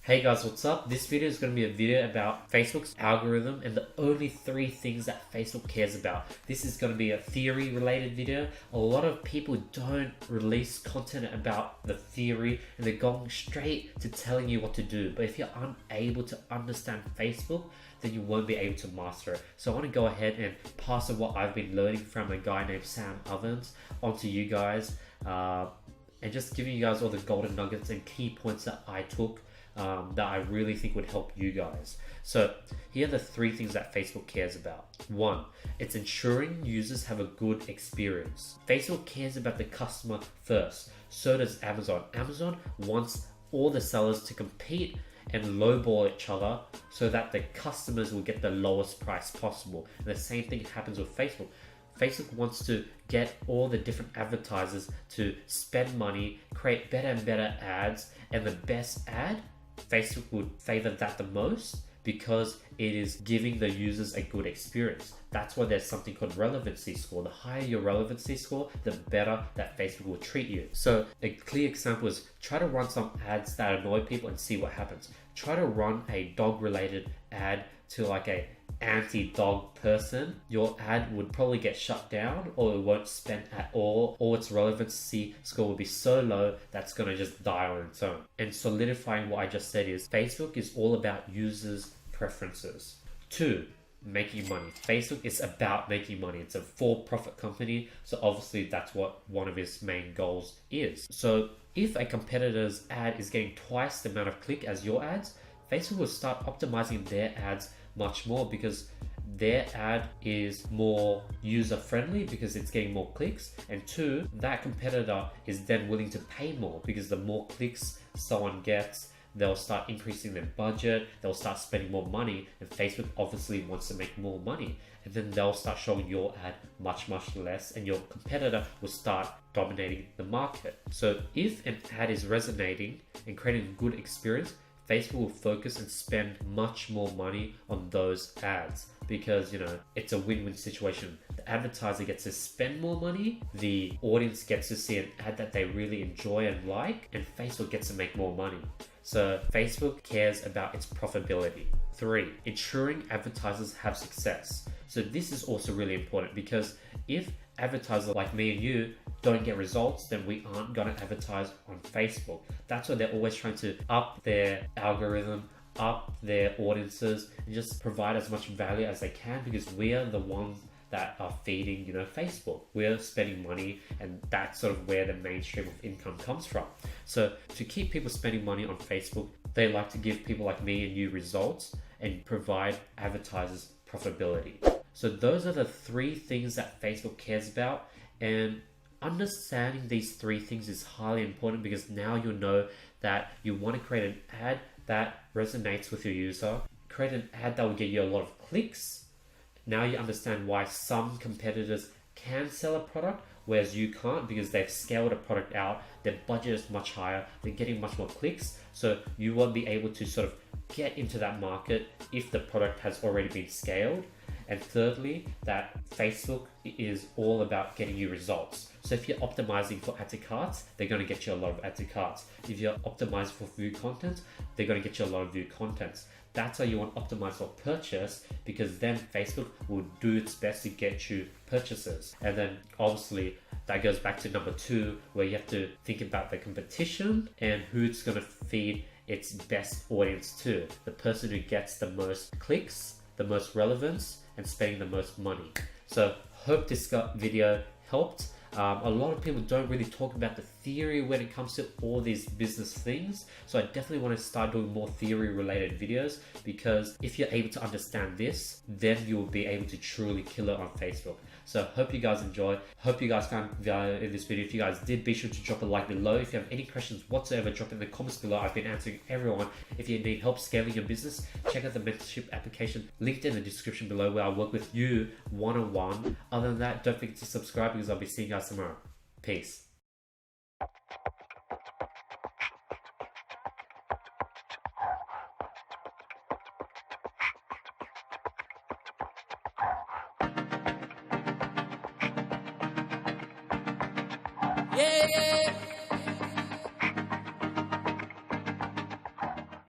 Hey guys, what's up? This video is going to be a video about Facebook's algorithm and the only 3 things that Facebook cares about. This is going to be a theory related video. A lot of people don't release content about the theory and they're going straight to telling you what to do. But if you're unable to understand Facebook, then you won't be able to master it. So I want to go ahead and pass on what I've been learning from a guy named Sam Ovens onto you guys, and just giving you guys all the golden nuggets and key points that I took that I really think would help you guys. So here are the 3 things that Facebook cares about. 1, it's ensuring users have a good experience. Facebook cares about the customer first. So does Amazon. Amazon wants all the sellers to compete and lowball each other so that the customers will get the lowest price possible. And the same thing happens with Facebook. Facebook wants to get all the different advertisers to spend money, create better and better ads, and the best ad, Facebook would favor that the most because it is giving the users a good experience. That's why there's something called relevancy score. The higher your relevancy score, the better that Facebook will treat you. So a clear example is try to run some ads that annoy people and see what happens. Try to run a dog related ad to like a anti-dog person. Your ad would probably get shut down or it won't spend at all, or its relevancy score will be so low that's going to just die on its own. And solidifying what I just said is Facebook is all about users' preferences. 2, making money. Facebook is about making money. It's a for-profit company, so obviously that's what one of its main goals is. So if a competitor's ad is getting twice the amount of click as your ads, Facebook will start optimizing their ads much more because their ad is more user friendly because it's getting more clicks, and 2, that competitor is then willing to pay more because the more clicks someone gets, they'll start increasing their budget, they'll start spending more money, and Facebook obviously wants to make more money, and then they'll start showing your ad much less, and your competitor will start dominating the market. So if an ad is resonating and creating a good experience, Facebook will focus and spend much more money on those ads because, it's a win-win situation. The advertiser gets to spend more money, the audience gets to see an ad that they really enjoy and like, and Facebook gets to make more money. So Facebook cares about its profitability. 3, ensuring advertisers have success. So this is also really important because if advertisers like me and you don't get results, then we aren't going to advertise on Facebook. That's why they're always trying to up their algorithm, up their audiences, and just provide as much value as they can because we are the ones that are feeding, Facebook. We're spending money, and that's sort of where the mainstream of income comes from. So to keep people spending money on Facebook, they like to give people like me and you results and provide advertisers profitability. So those are the 3 things that Facebook cares about, and understanding these 3 things is highly important because now you know that you want to create an ad that resonates with your user, create an ad that will get you a lot of clicks. Now you understand why some competitors can sell a product whereas you can't because they've scaled a product out, their budget is much higher, they're getting much more clicks, so you won't be able to sort of get into that market if the product has already been scaled. And thirdly, that Facebook is all about getting you results. So if you're optimizing for add to carts, they're going to get you a lot of add to carts. If you're optimizing for view content, they're going to get you a lot of view contents. That's why you want to optimize for purchase because then Facebook will do its best to get you purchases. And then obviously that goes back to number 2 where you have to think about the competition and who it's going to feed its best audience to. The person who gets the most clicks, the most relevance, and spending the most money. So hope this video helped. A lot of people don't really talk about the theory when it comes to all these business things. So I definitely want to start doing more theory related videos because if you're able to understand this, then you will be able to truly kill it on Facebook. So hope you guys enjoyed. Hope you guys found value in this video. If you guys did, be sure to drop a like below. If you have any questions whatsoever, drop in the comments below. I've been answering everyone. If you need help scaling your business, check out the mentorship application linked in the description below where I'll work with you one-on-one. Other than that, don't forget to subscribe because I'll be seeing you guys tomorrow. Peace. Yeah, yeah.